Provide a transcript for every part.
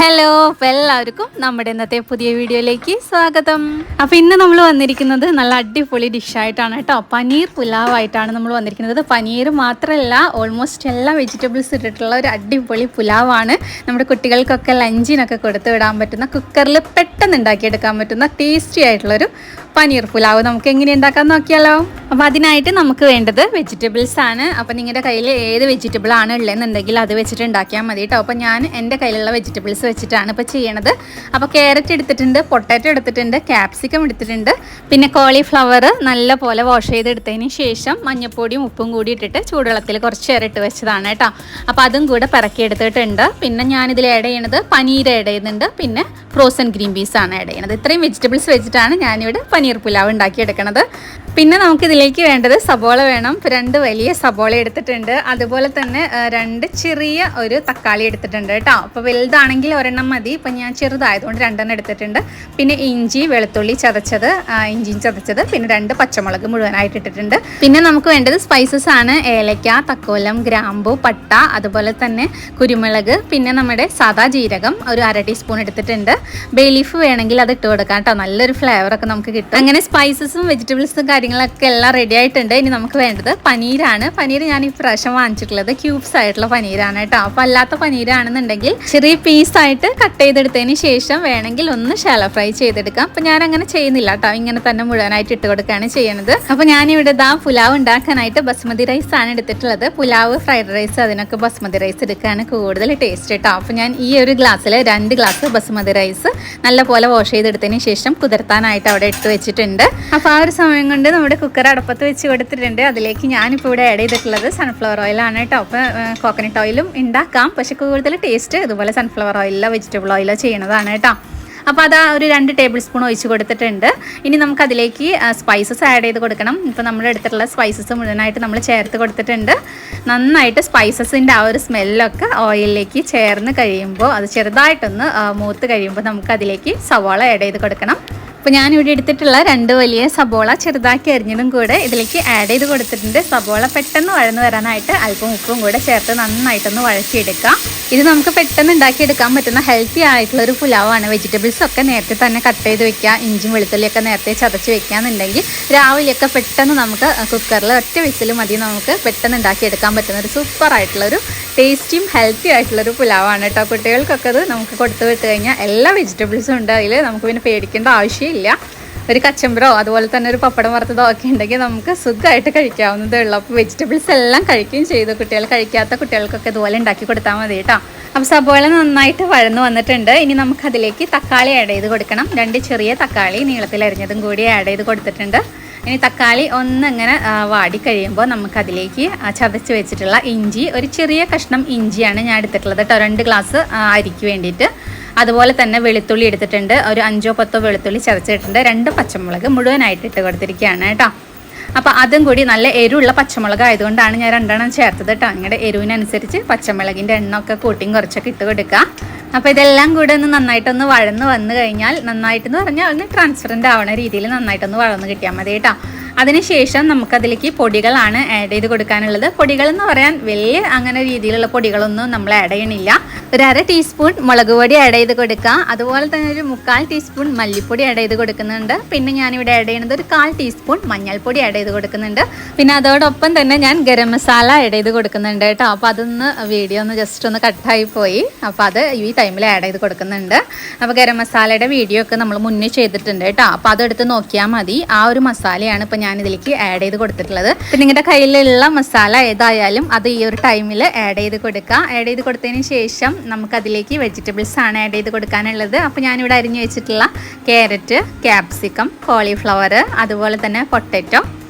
Hello, അപ്പോൾ എല്ലാവർക്കും നമ്മുടെ ഇന്നത്തെ പുതിയ വീഡിയോയിലേക്ക് സ്വാഗതം. അപ്പോൾ ഇന്ന് നമ്മൾ വന്നിരിക്കുന്നത് നല്ല അടിപൊളി ഡിഷായിട്ടാണ് കേട്ടോ. പനീർ പുലാവായിട്ടാണ് നമ്മൾ വന്നിരിക്കുന്നത്. പനീർ മാത്രമല്ല, ഓൾമോസ്റ്റ് എല്ലാ വെജിറ്റബിൾസ് ഇട്ടിട്ടുള്ള ഒരു അടിപൊളി പുലാവാണ്. നമ്മുടെ കുട്ടികൾക്കൊക്കെ ലഞ്ചിനൊക്കെ കൊടുത്ത് വിടാൻ പറ്റുന്ന, കുക്കറിൽ പെട്ടെന്ന് ഉണ്ടാക്കിയെടുക്കാൻ പറ്റുന്ന ടേസ്റ്റി ആയിട്ടുള്ളൊരു പനീർ പുലാവ് നമുക്ക് എങ്ങനെ ഉണ്ടാക്കാൻ നോക്കിയാലോ. അപ്പോൾ അതിനായിട്ട് നമുക്ക് വേണ്ടത് വെജിറ്റബിൾസ് ആണ്. അപ്പോൾ നിങ്ങളുടെ കയ്യിൽ ഏത് വെജിറ്റബിൾ ആണ് ഉള്ളതെന്നുണ്ടെങ്കിൽ അത് വെച്ചിട്ട് ഉണ്ടാക്കിയാൽ മതി കേട്ടോ. അപ്പോൾ ഞാൻ എൻ്റെ കയ്യിലുള്ള വെജിറ്റബിൾസ് വെച്ചിട്ടാണ് ഇപ്പോൾ ചെയ്യണത്. അപ്പോൾ ക്യാരറ്റ് എടുത്തിട്ടുണ്ട്, പൊട്ടാറ്റോ എടുത്തിട്ടുണ്ട്, ക്യാപ്സിക്കം എടുത്തിട്ടുണ്ട്, പിന്നെ കോളിഫ്ലവർ നല്ല പോലെ വാഷ് ചെയ്തെടുത്തതിന് ശേഷം മഞ്ഞൾപ്പൊടിയും ഉപ്പും കൂടി ഇട്ടിട്ട് ചൂടുവെള്ളത്തിൽ കുറച്ച് നേരം ഇട്ട് വെച്ചതാണ് കേട്ടോ. അപ്പോൾ അതും കൂടെ പിറക്കി എടുത്തിട്ടുണ്ട്. പിന്നെ ഞാനിതിൽ ആഡ് ചെയ്യണത് പനീർ ആഡ് ചെയ്യുന്നുണ്ട്, പിന്നെ ഫ്രോസൺ ഗ്രീൻ പീസ് ആണ് ആഡ് ചെയ്യണത്. ഇത്രയും വെജിറ്റബിൾസ് വെച്ചിട്ടാണ് ഞാനിവിടെ പനീർ പുലാവ് ഉണ്ടാക്കിയെടുക്കുന്നത്. പിന്നെ നമുക്കിതിലേക്ക് വേണ്ടത് സബോള വേണം. 2 വലിയ സബോള എടുത്തിട്ടുണ്ട്, അതുപോലെ തന്നെ 2 ചെറിയ ഒരു തക്കാളി എടുത്തിട്ടുണ്ട് കേട്ടോ. അപ്പോൾ വലുതാണെങ്കിൽ ഒരെണ്ണം മതി, ഇപ്പം ഞാൻ ചെറുതായതുകൊണ്ട് 2 എടുത്തിട്ടുണ്ട്. പിന്നെ ഇഞ്ചി വെളുത്തുള്ളി ചതച്ചത്, ഇഞ്ചിയും ചതച്ചത്, പിന്നെ 2 പച്ചമുളക് മുഴുവനായിട്ട് ഇട്ടിട്ടുണ്ട്. പിന്നെ നമുക്ക് വേണ്ടത് സ്പൈസസ് ആണ്. ഏലക്ക, തക്കോലം, ഗ്രാമ്പു, പട്ട, അതുപോലെ തന്നെ കുരുമുളക്, പിന്നെ നമ്മുടെ സാദാ ജീരകം ഒരു 1/2 ടീസ്പൂൺ എടുത്തിട്ടുണ്ട്. ബേ ലീഫ് വേണമെങ്കിൽ അത് ഇട്ട് കൊടുക്കാം കേട്ടോ, നല്ലൊരു ഫ്ലേവറൊക്കെ നമുക്ക് കിട്ടും. അങ്ങനെ സ്പൈസസും വെജിറ്റബിൾസും കാര്യങ്ങളൊക്കെ എല്ലാം റെഡി ആയിട്ടുണ്ട്. ഇനി നമുക്ക് വേണ്ടത് പനീരാണ്. പനീർ ഞാൻ ഈ പ്രാവശ്യം വാങ്ങിച്ചിട്ടുള്ളത് ക്യൂബ്സ് ആയിട്ടുള്ള പനീരാണ് കേട്ടോ. അപ്പോൾ അല്ലാത്ത പനീരാണെന്നുണ്ടെങ്കിൽ ചെറിയ പീസായിട്ട് കട്ട് ചെയ്തെടുത്തതിന് ശേഷം വേണമെങ്കിൽ ഒന്ന് ഷാലോ ഫ്രൈ ചെയ്തെടുക്കാം. അപ്പോൾ ഞാൻ അങ്ങനെ ചെയ്യുന്നില്ല കേട്ടോ, ഇങ്ങനെ തന്നെ മുഴുവനായിട്ട് ഇട്ട് കൊടുക്കുകയാണ് ചെയ്യുന്നത്. അപ്പോൾ ഞാനിവിടെ പുലാവ് ഉണ്ടാക്കാനായിട്ട് ബസ്മതി റൈസ് ആണ് എടുത്തിട്ടുള്ളത്. പുലാവ്, ഫ്രൈഡ് റൈസ്, അതിനൊക്കെ ബസ്മതി റൈസ് എടുക്കുകയാണ് കൂടുതൽ ടേസ്റ്റ് കേട്ടോ. അപ്പോൾ ഞാൻ ഈ ഒരു ഗ്ലാസ്സിൽ 2 ഗ്ലാസ് ബസ്മതി റൈസ് നല്ലപോലെ വാഷ് ചെയ്തെടുത്തതിന് ശേഷം കുതിർത്താനായിട്ട് അവിടെ ഇട്ട് വെച്ചിട്ടുണ്ട്. അപ്പോൾ ആ ഒരു സമയം കൊണ്ട് നമ്മുടെ കുക്കർ അടപ്പത്ത് വെച്ച് കൊടുത്തിട്ടുണ്ട്. അതിലേക്ക് ഞാനിപ്പോൾ ഇവിടെ ആഡ് ചെയ്തിട്ടുള്ളത് സൺഫ്ലവർ ഓയിലാണ് കേട്ടോ. അപ്പോൾ കോക്കനട്ട് ഓയിലും ഉണ്ടാക്കാം, പക്ഷെ കൂടുതൽ ടേസ്റ്റ് ഇതുപോലെ സൺഫ്ലവർ ഓയിലോ വെജിറ്റബിൾ ഓയിലോ ചെയ്യണതാണ് കേട്ടോ. അപ്പോൾ അത് ഒരു 2 ടേബിൾ സ്പൂൺ ഒഴിച്ച് കൊടുത്തിട്ടുണ്ട്. ഇനി നമുക്കതിലേക്ക് സ്പൈസസ് ആഡ് ചെയ്ത് കൊടുക്കണം. ഇപ്പോൾ നമ്മൾ എടുത്തിട്ടുള്ള സ്പൈസസ് മുഴുവനായിട്ട് നമ്മൾ ചേർത്ത് കൊടുത്തിട്ടുണ്ട്. നന്നായിട്ട് സ്പൈസസിൻ്റെ ആ ഒരു സ്മെല്ലൊക്കെ ഓയിലിലേക്ക് ചേർന്ന് കഴിയുമ്പോൾ, അത് ചെറുതായിട്ടൊന്ന് മൂത്ത് കഴിയുമ്പോൾ നമുക്കതിലേക്ക് സവാള ആഡ് ചെയ്ത് കൊടുക്കണം. അപ്പോൾ ഞാനിവിടെ എടുത്തിട്ടുള്ള 2 വലിയ സബോള ചെറുതാക്കി അരിഞ്ഞതും കൂടെ ഇതിലേക്ക് ആഡ് ചെയ്ത് കൊടുത്തിട്ടുണ്ട്. സബോള പെട്ടെന്ന് വഴന്ന് വരാനായിട്ട് അല്പം ഉപ്പും കൂടെ ചേർത്ത് നന്നായിട്ടൊന്ന് വഴറ്റിയെടുക്കാം. ഇത് നമുക്ക് പെട്ടെന്ന് ഉണ്ടാക്കിയെടുക്കാൻ പറ്റുന്ന ഹെൽത്തി ആയിട്ടുള്ളൊരു പുലാവാണ്. വെജിറ്റബിൾസ് ഒക്കെ നേരത്തെ തന്നെ കട്ട് ചെയ്ത് വെക്കുക, ഇഞ്ചും വെളുത്തുള്ളിയൊക്കെ നേരത്തെ ചതച്ച് വെക്കുകയെന്നുണ്ടെങ്കിൽ രാവിലെയൊക്കെ പെട്ടെന്ന് നമുക്ക് കുക്കറിൽ ഒറ്റ വിസിൽ മതി, നമുക്ക് പെട്ടെന്ന് ഉണ്ടാക്കിയെടുക്കാൻ പറ്റുന്ന ഒരു സൂപ്പറായിട്ടുള്ളൊരു ടേസ്റ്റിയും ഹെൽത്തി ആയിട്ടുള്ളൊരു പുലാവാണ് കേട്ടോ. കുട്ടികൾക്കൊക്കെ അത് നമുക്ക് കൊടുത്തു വിട്ട് കഴിഞ്ഞാൽ എല്ലാ വെജിറ്റബിൾസും ഉണ്ട് അതിൽ, നമുക്ക് പിന്നെ പേടിക്കേണ്ട ആവശ്യമില്ല. ഒരു കച്ചമ്പറോ അതുപോലെ തന്നെ ഒരു പപ്പടം വറുത്തതോ ഒക്കെ ഉണ്ടെങ്കിൽ നമുക്ക് സുഖമായിട്ട് കഴിക്കാവുന്നതേ ഉള്ളൂ. അപ്പോൾ വെജിറ്റബിൾസ് എല്ലാം കഴിക്കുകയും ചെയ്തു. കുട്ടികൾ കഴിക്കാത്ത കുട്ടികൾക്കൊക്കെ ഇതുപോലെ ഉണ്ടാക്കി കൊടുത്താൽ മതി കേട്ടോ. അപ്പോൾ സബോള നന്നായിട്ട് വഴന്ന് വന്നിട്ടുണ്ട്. ഇനി നമുക്കതിലേക്ക് തക്കാളി ആഡ് ചെയ്ത് കൊടുക്കണം. 2 ചെറിയ തക്കാളി നീളത്തിൽ അരിഞ്ഞതും കൂടി ആഡ് ചെയ്ത് കൊടുത്തിട്ടുണ്ട്. ഇനി തക്കാളി ഒന്നിങ്ങനെ വാടി കഴിയുമ്പോൾ നമുക്കതിലേക്ക് ചതച്ച് വെച്ചിട്ടുള്ള ഇഞ്ചി, ഒരു ചെറിയ കഷ്ണം ഇഞ്ചിയാണ് ഞാൻ എടുത്തിട്ടുള്ളത് കേട്ടോ, 2 ഗ്ലാസ് അരിക്ക് വേണ്ടിയിട്ട്. അതുപോലെ തന്നെ വെളുത്തുള്ളി എടുത്തിട്ടുണ്ട്, ഒരു 5-10 വെളുത്തുള്ളി ചതച്ചിട്ടുണ്ട്. 2 പച്ചമുളക് മുഴുവനായിട്ട് ഇട്ട് കൊടുത്തിരിക്കുകയാണ് കേട്ടോ. അപ്പോൾ അതും കൂടി നല്ല എരിവുള്ള പച്ചമുളക് ആയതുകൊണ്ടാണ് ഞാൻ 2 ചേർത്തത് കേട്ടോ. നിങ്ങളുടെ എരിവിനനുസരിച്ച് പച്ചമുളകിൻ്റെ എണ്ണമൊക്കെ കൂട്ടിയും കുറച്ചൊക്കെ ഇട്ട് കൊടുക്കുക. അപ്പോൾ ഇതെല്ലാം കൂടെ ഒന്ന് നന്നായിട്ടൊന്ന് വഴന്ന് വന്നു കഴിഞ്ഞാൽ, നന്നായിട്ടെന്ന് പറഞ്ഞാൽ ഒന്ന് ട്രാൻസ്പെറൻ്റ് ആവുന്ന രീതിയിൽ നന്നായിട്ടൊന്ന് വഴന്ന് കിട്ടിയാൽ മതി കേട്ടോ. അതിനുശേഷം നമുക്കതിലേക്ക് പൊടികളാണ് ആഡ് ചെയ്ത് കൊടുക്കാനുള്ളത്. പൊടികൾ എന്ന് പറയാൻ വലിയ അങ്ങനെ രീതിയിലുള്ള പൊടികളൊന്നും നമ്മൾ ആഡ് ചെയ്യണില്ല. ഒരു 1/2 ടീസ്പൂൺ മുളക് പൊടി ആഡ് ചെയ്ത് കൊടുക്കുക. അതുപോലെ തന്നെ ഒരു 3/4 ടീസ്പൂൺ മല്ലിപ്പൊടി ആഡ് ചെയ്ത് കൊടുക്കുന്നുണ്ട്. പിന്നെ ഞാനിവിടെ ആഡ് ചെയ്യുന്നത് ഒരു 1/4 ടീസ്പൂൺ മഞ്ഞൾപ്പൊടി ആഡ് ചെയ്ത് കൊടുക്കുന്നുണ്ട്. പിന്നെ അതോടൊപ്പം തന്നെ ഞാൻ ഗരം മസാല ആഡ് ചെയ്ത് കൊടുക്കുന്നുണ്ട് കേട്ടോ. അപ്പോൾ അതൊന്ന് വീഡിയോ ഒന്ന് ജസ്റ്റ് ഒന്ന് കട്ടായി പോയി, അപ്പോൾ അത് ഈ ടൈമിൽ ആഡ് ചെയ്ത് കൊടുക്കുന്നുണ്ട്. അപ്പോൾ ഗരം മസാലയുടെ വീഡിയോ ഒക്കെ നമ്മൾ മുന്നേ ചെയ്തിട്ടുണ്ട് കേട്ടോ. അപ്പോൾ അതെടുത്ത് നോക്കിയാൽ മതി. ആ ഒരു മസാലയാണ് ഇപ്പോൾ ഞാനിതിലേക്ക് ആഡ് ചെയ്ത് കൊടുത്തിട്ടുള്ളത്. പിന്നെ നിങ്ങളുടെ കയ്യിലുള്ള മസാല ഏതായാലും അത് ഈ ഒരു ടൈമിൽ ആഡ് ചെയ്ത് കൊടുക്കുക. ആഡ് ചെയ്ത് കൊടുത്തതിന് ശേഷം നമുക്കതിലേക്ക് വെജിറ്റബിൾസ് ആണ് ആഡ് ചെയ്ത് കൊടുക്കാനുള്ളത്. അപ്പോൾ ഞാനിവിടെ അരിഞ്ഞ് വെച്ചിട്ടുള്ള ക്യാരറ്റ്, ക്യാപ്സിക്കം, കോളിഫ്ലവർ, അതുപോലെ തന്നെ പൊട്ടാറ്റോ,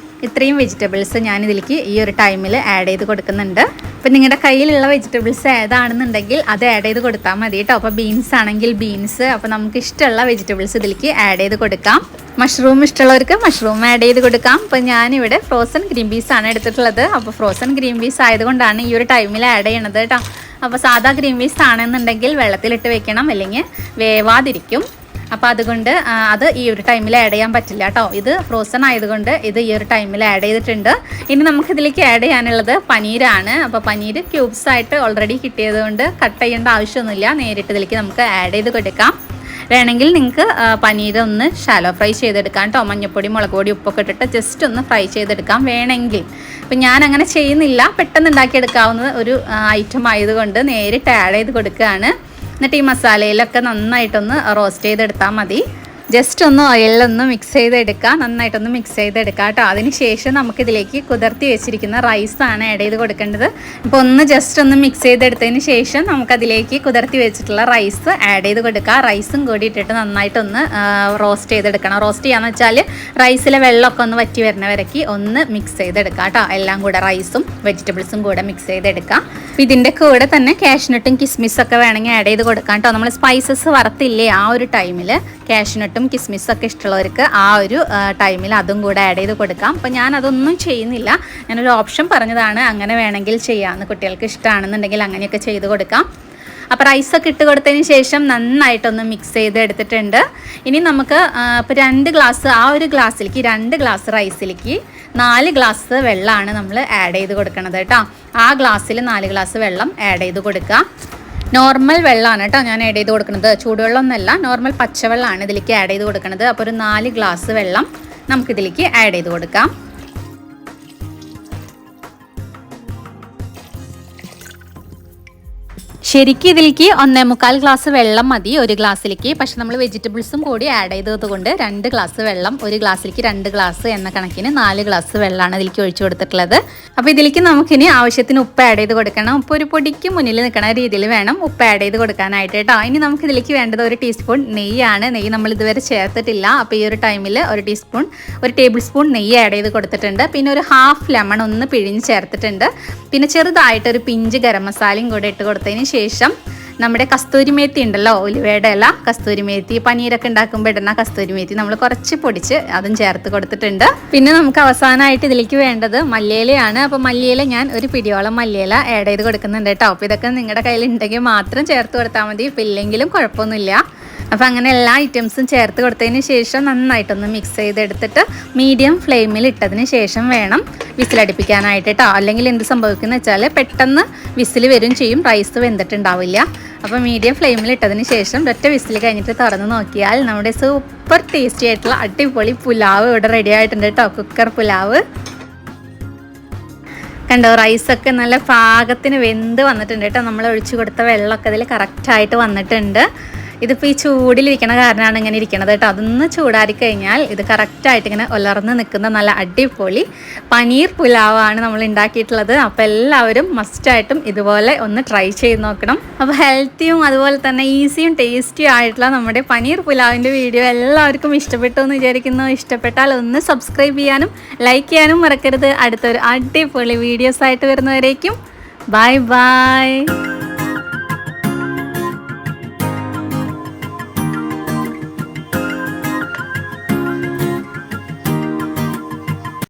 ഇത്രയും വെജിറ്റബിൾസ് ഞാനിതിലേക്ക് ഈ ഒരു ടൈമിൽ ആഡ് ചെയ്ത് കൊടുക്കുന്നുണ്ട്. അപ്പോൾ നിങ്ങളുടെ കയ്യിലുള്ള വെജിറ്റബിൾസ് ഏതാണെന്നുണ്ടെങ്കിൽ അത് ആഡ് ചെയ്ത് കൊടുത്താൽ മതി കേട്ടോ. അപ്പോൾ ബീൻസ് ആണെങ്കിൽ ബീൻസ്, അപ്പോൾ നമുക്ക് ഇഷ്ടമുള്ള വെജിറ്റബിൾസ് ഇതിലേക്ക് ആഡ് ചെയ്ത് കൊടുക്കാം. മഷ്റൂം ഇഷ്ടമുള്ളവർക്ക് മഷ്റൂം ആഡ് ചെയ്ത് കൊടുക്കാം. അപ്പോൾ ഞാനിവിടെ ഫ്രോസൺ ഗ്രീൻ പീസ് ആണ് എടുത്തിട്ടുള്ളത്. അപ്പോൾ ഫ്രോസൺ ഗ്രീൻ പീസ് ആയതുകൊണ്ടാണ് ഈ ഒരു ടൈമിൽ ആഡ് ചെയ്യണത് കേട്ടോ. അപ്പോൾ സാധാ ഗ്രീൻ പീസ് ആണെന്നുണ്ടെങ്കിൽ വെള്ളത്തിലിട്ട് വെക്കണം, അല്ലെങ്കിൽ വേവാതിരിക്കും. അപ്പോൾ അതുകൊണ്ട് അത് ഈ ഒരു ടൈമിൽ ആഡ് ചെയ്യാൻ പറ്റില്ല കേട്ടോ. ഇത് ഫ്രോസൺ ആയതുകൊണ്ട് ഇത് ഈ ഒരു ടൈമിൽ ആഡ് ചെയ്തിട്ടുണ്ട്. ഇനി നമുക്കിതിലേക്ക് ആഡ് ചെയ്യാനുള്ളത് പനീരാണ്. അപ്പോൾ പനീർ ക്യൂബ്സ് ആയിട്ട് ഓൾറെഡി കിട്ടിയത് കൊണ്ട് കട്ട് ചെയ്യേണ്ട ആവശ്യമൊന്നുമില്ല, നേരിട്ട് ഇതിലേക്ക് നമുക്ക് ആഡ് ചെയ്ത് കൊടുക്കാം. വേണമെങ്കിൽ നിങ്ങൾക്ക് പനീർ ഒന്ന് ഷാലോ ഫ്രൈ ചെയ്തെടുക്കാം കേട്ടോ. മഞ്ഞൾപ്പൊടി, മുളക് പൊടി, ഉപ്പൊക്കെ ഇട്ടിട്ട് ജസ്റ്റ് ഒന്ന് ഫ്രൈ ചെയ്തെടുക്കാം വേണമെങ്കിൽ. അപ്പം ഞാൻ അങ്ങനെ ചെയ്യുന്നില്ല, പെട്ടെന്ന് ഉണ്ടാക്കിയെടുക്കാവുന്ന ഒരു ഐറ്റം ആയതുകൊണ്ട് നേരിട്ട് ആഡ് ചെയ്ത് കൊടുക്കുകയാണ്. എന്നിട്ട് ഈ മസാലയിലൊക്കെ നന്നായിട്ടൊന്ന് റോസ്റ്റ് ചെയ്തെടുത്താൽ മതി. ജസ്റ്റ് ഒന്ന് ഓയിലൊന്ന് മിക്സ് ചെയ്തെടുക്കുക, നന്നായിട്ടൊന്ന് മിക്സ് ചെയ്തെടുക്കുക കേട്ടോ. അതിന് ശേഷം നമുക്കിതിലേക്ക് കുതിർത്തി വെച്ചിരിക്കുന്ന റൈസാണ് ആഡ് ചെയ്ത് കൊടുക്കേണ്ടത്. ഇപ്പോൾ ഒന്ന് ജസ്റ്റ് ഒന്ന് മിക്സ് ചെയ്തെടുത്തതിന് ശേഷം നമുക്കതിലേക്ക് കുതിർത്തി വെച്ചിട്ടുള്ള റൈസ് ആഡ് ചെയ്ത് കൊടുക്കുക. റൈസും കൂടി ഇട്ടിട്ട് നന്നായിട്ടൊന്ന് റോസ്റ്റ് ചെയ്തെടുക്കണം. റോസ്റ്റ് ചെയ്യാന്ന് വെച്ചാൽ റൈസിലെ വെള്ളമൊക്കെ ഒന്ന് വറ്റി വരുന്ന വരയ്ക്ക് ഒന്ന് മിക്സ് ചെയ്തെടുക്കുക കേട്ടോ. എല്ലാം കൂടെ റൈസും വെജിറ്റബിൾസും കൂടെ മിക്സ് ചെയ്തെടുക്കാം. അപ്പോൾ ഇതിൻ്റെ കൂടെ തന്നെ കാഷ്നട്ടും കിസ്മിസൊക്കെ വേണമെങ്കിൽ ആഡ് ചെയ്ത് കൊടുക്കാം കേട്ടോ. നമ്മൾ സ്പൈസസ് വറുത്തില്ലേ ആ ഒരു ടൈമിൽ കാഷ്നട്ടും കിസ്മിസൊക്കെ ഇഷ്ടമുള്ളവർക്ക് ആ ഒരു ടൈമിൽ അതും കൂടെ ആഡ് ചെയ്ത് കൊടുക്കാം. അപ്പോൾ ഞാൻ അതൊന്നും ചെയ്യുന്നില്ല, ഞാനൊരു ഓപ്ഷൻ പറഞ്ഞതാണ്, അങ്ങനെ വേണമെങ്കിൽ ചെയ്യാമെന്ന്. കുട്ടികൾക്ക് ഇഷ്ടമാണെന്നുണ്ടെങ്കിൽ അങ്ങനെയൊക്കെ ചെയ്ത് കൊടുക്കാം. അപ്പോൾ റൈസൊക്കെ ഇട്ട് കൊടുത്തതിന് ശേഷം നന്നായിട്ടൊന്ന് മിക്സ് ചെയ്ത് എടുത്തിട്ടുണ്ട്. ഇനി നമുക്ക് ഇപ്പോൾ 2 ഗ്ലാസ്, ആ ഒരു ഗ്ലാസ്സിലേക്ക് 2 ഗ്ലാസ് റൈസിലേക്ക് 4 ഗ്ലാസ് വെള്ളമാണ് നമ്മൾ ആഡ് ചെയ്ത് കൊടുക്കുന്നത് കേട്ടോ. ആ ഗ്ലാസ്സിൽ 4 ഗ്ലാസ് വെള്ളം ആഡ് ചെയ്ത് കൊടുക്കുക. നോർമൽ വെള്ളമാണ് കേട്ടോ ഞാൻ ആഡ് ചെയ്ത് കൊടുക്കുന്നത്, ചൂടുവെള്ളം ഒന്നല്ല, നോർമൽ പച്ചവെള്ളമാണ് ഇതിലേക്ക് ആഡ് ചെയ്ത് കൊടുക്കുന്നത്. അപ്പോൾ ഒരു 4 ഗ്ലാസ് വെള്ളം നമുക്കിതിലേക്ക് ആഡ് ചെയ്ത് കൊടുക്കാം. ശരിക്കും ഇതിലേക്ക് 1.25 ഗ്ലാസ് വെള്ളം മതി ഒരു ഗ്ലാസ്സിലേക്ക്. പക്ഷെ നമ്മൾ വെജിറ്റബിൾസും കൂടി ആഡ് ചെയ്തത് കൊണ്ട് 2 ഗ്ലാസ് വെള്ളം, ഒരു ഗ്ലാസ്സിലേക്ക് 2 ഗ്ലാസ് എന്ന കണക്കിന് 4 ഗ്ലാസ് വെള്ളമാണ് ഇതിലേക്ക് ഒഴിച്ചു കൊടുത്തിട്ടുള്ളത്. അപ്പോൾ ഇതിലേക്ക് നമുക്കിനി ആവശ്യത്തിന് ഉപ്പ് ആഡ് ചെയ്ത് കൊടുക്കണം. ഉപ്പ് ഒരു പൊടിക്ക് മുന്നിൽ നിൽക്കുന്ന രീതിയിൽ വേണം ഉപ്പ് ആഡ് ചെയ്ത് കൊടുക്കാനായിട്ട് കേട്ടോ. ഇനി നമുക്ക് ഇതിലേക്ക് വേണ്ടത് 1 ടീസ്പൂൺ നെയ്യാണ്. നെയ്യ് നമ്മൾ ഇതുവരെ ചേർത്തിട്ടില്ല. അപ്പോൾ ഈ ഒരു ടൈമിൽ 1 ടേബിൾ സ്പൂൺ നെയ്യ് ആഡ് ചെയ്ത് കൊടുത്തിട്ടുണ്ട്. പിന്നെ ഒരു ഹാഫ് ലെമൺ ഒന്ന് പിഴിഞ്ഞ് ചേർത്തിട്ടുണ്ട്. പിന്നെ ചെറുതായിട്ടൊരു പിഞ്ച് ഗരം മസാലയും കൂടെ ഇട്ട് കൊടുത്തതിന് ശേഷം നമ്മുടെ കസ്തൂരി മേത്തി ഉണ്ടല്ലോ, ഉലുവയുടെ ഇല, കസ്തൂരി മേത്തി, പനീരൊക്കെ ഉണ്ടാക്കുമ്പോൾ ഇടുന്ന കസ്തൂരി മേത്തി നമ്മൾ കുറച്ച് പൊടിച്ച് അതും ചേർത്ത് കൊടുത്തിട്ടുണ്ട്. പിന്നെ നമുക്ക് അവസാനമായിട്ട് ഇതിലേക്ക് വേണ്ടത് മല്ലിയിലയാണ്. അപ്പോൾ മല്ലിയില ഞാൻ ഒരു പിടിയോളം മല്ലിയില ആഡ് ചെയ്ത് കൊടുക്കുന്നുണ്ട് കേട്ടോ. അപ്പോൾ ഇതൊക്കെ നിങ്ങളുടെ കയ്യിൽ ഉണ്ടെങ്കിൽ മാത്രം ചേർത്ത് കൊടുത്താൽ മതി, ഇപ്പോൾ ഇല്ലെങ്കിലും കുഴപ്പമൊന്നുമില്ല. അപ്പോൾ അങ്ങനെ എല്ലാ ഐറ്റംസും ചേർത്ത് കൊടുത്തതിന് ശേഷം നന്നായിട്ടൊന്ന് മിക്സ് ചെയ്തെടുത്തിട്ട് മീഡിയം ഫ്ലെയിമിൽ ഇട്ടതിന് ശേഷം വേണം വിസിലടിപ്പിക്കാനായിട്ട് കേട്ടോ. അല്ലെങ്കിൽ എന്ത് സംഭവിക്കുന്നത് വെച്ചാൽ പെട്ടെന്ന് വിസിൽ വരും ചെയ്യും, റൈസ് വെന്തിട്ടുണ്ടാവില്ല. അപ്പോൾ മീഡിയം ഫ്ലെയിമിൽ ഇട്ടതിന് ശേഷം ഒറ്റ വിസിൽ കഴിഞ്ഞിട്ട് തുറന്ന് നോക്കിയാൽ നമ്മുടെ സൂപ്പർ ടേസ്റ്റി ആയിട്ടുള്ള അടിപൊളി പുലാവ് ഇവിടെ റെഡി ആയിട്ടുണ്ട് കേട്ടോ. കുക്കർ പുലാവ് കണ്ടോ, റൈസൊക്കെ നല്ല പാകത്തിന് വെന്ത് വന്നിട്ടുണ്ട് കേട്ടോ. നമ്മൾ ഒഴിച്ചു കൊടുത്ത വെള്ളമൊക്കെ അതിൽ കറക്റ്റായിട്ട് വന്നിട്ടുണ്ട്. ഇതിപ്പോൾ ഈ ചൂടിലിരിക്കണ കാരണമാണ് ഇങ്ങനെ ഇരിക്കണത് കേട്ടോ. അതൊന്ന് ചൂടാറി കഴിഞ്ഞാൽ ഇത് കറക്റ്റായിട്ട് ഇങ്ങനെ ഉലർന്ന് നിൽക്കുന്ന നല്ല അടിപൊളി പനീർ പുലാവാണ് നമ്മൾ ഉണ്ടാക്കിയിട്ടുള്ളത്. അപ്പോൾ എല്ലാവരും മസ്റ്റായിട്ടും ഇതുപോലെ ഒന്ന് ട്രൈ ചെയ്ത് നോക്കണം. അപ്പോൾ ഹെൽത്തിയും അതുപോലെ തന്നെ ഈസിയും ടേസ്റ്റിയും ആയിട്ടുള്ള നമ്മുടെ പനീർ പുലാവിൻ്റെ വീഡിയോ എല്ലാവർക്കും ഇഷ്ടപ്പെട്ടു എന്ന് വിചാരിക്കുന്നു. ഇഷ്ടപ്പെട്ടാൽ ഒന്ന് സബ്സ്ക്രൈബ് ചെയ്യാനും ലൈക്ക് ചെയ്യാനും മറക്കരുത്. അടുത്തൊരു അടിപൊളി വീഡിയോസായിട്ട് വരുന്നവരേക്കും ബൈ ബൈ.